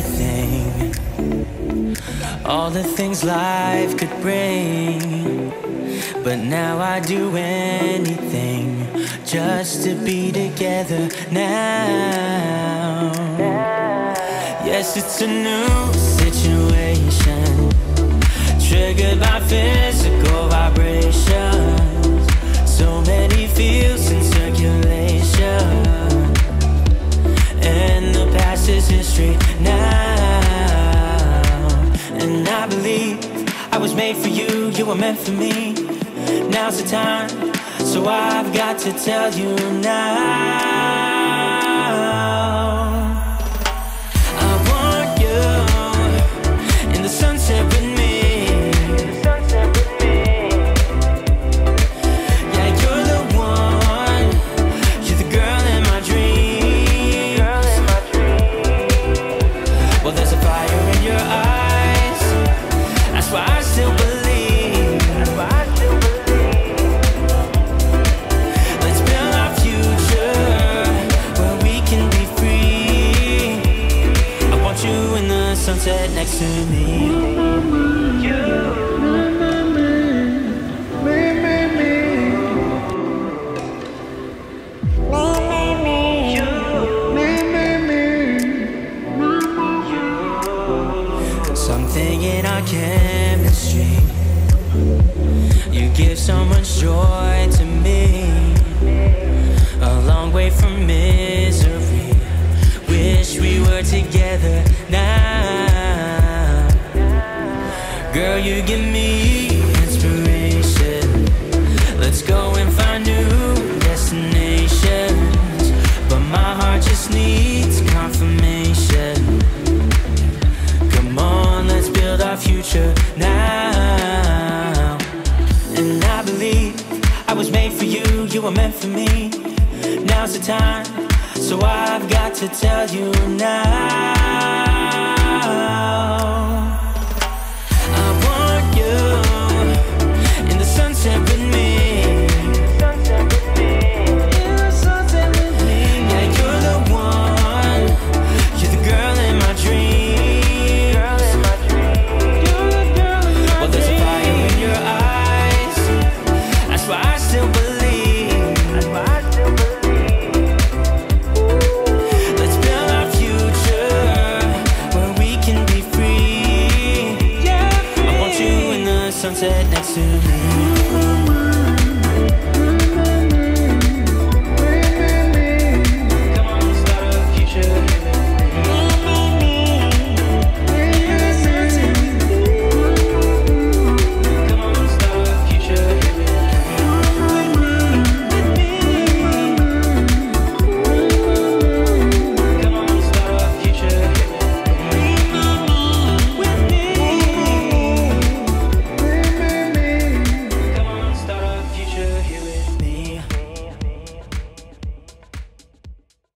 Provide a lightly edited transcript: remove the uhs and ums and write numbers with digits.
everything, all the things life could bring. But now I do anything just to be together now. Yes, it's a new situation, triggered by physical vibrations. So many feels in circulation, and the past is history now. And I believe I was made for you, you were meant for me. Now's the time, so I've got to tell you now. I want you in the sunset with me. Yeah, you're the one, you're the girl in my dreams. Well, there's a fire in your eyes, that's why I still believe. Sunset next to me. You. Something in our chemistry, you give so much joy to me, a long way from misery. Wish we were together now. Girl, you give me inspiration. Let's go and find new destinations. But my heart just needs confirmation. Come on, let's build our future now. And I believe I was made for you, you were meant for me. Now's the time, so I've got to tell you now. I want you in the sunset with me. Yeah, you're the one, you're the girl in my dreams. Well, there's a fire in your eyes, that's why I still believe. Sunset next to me.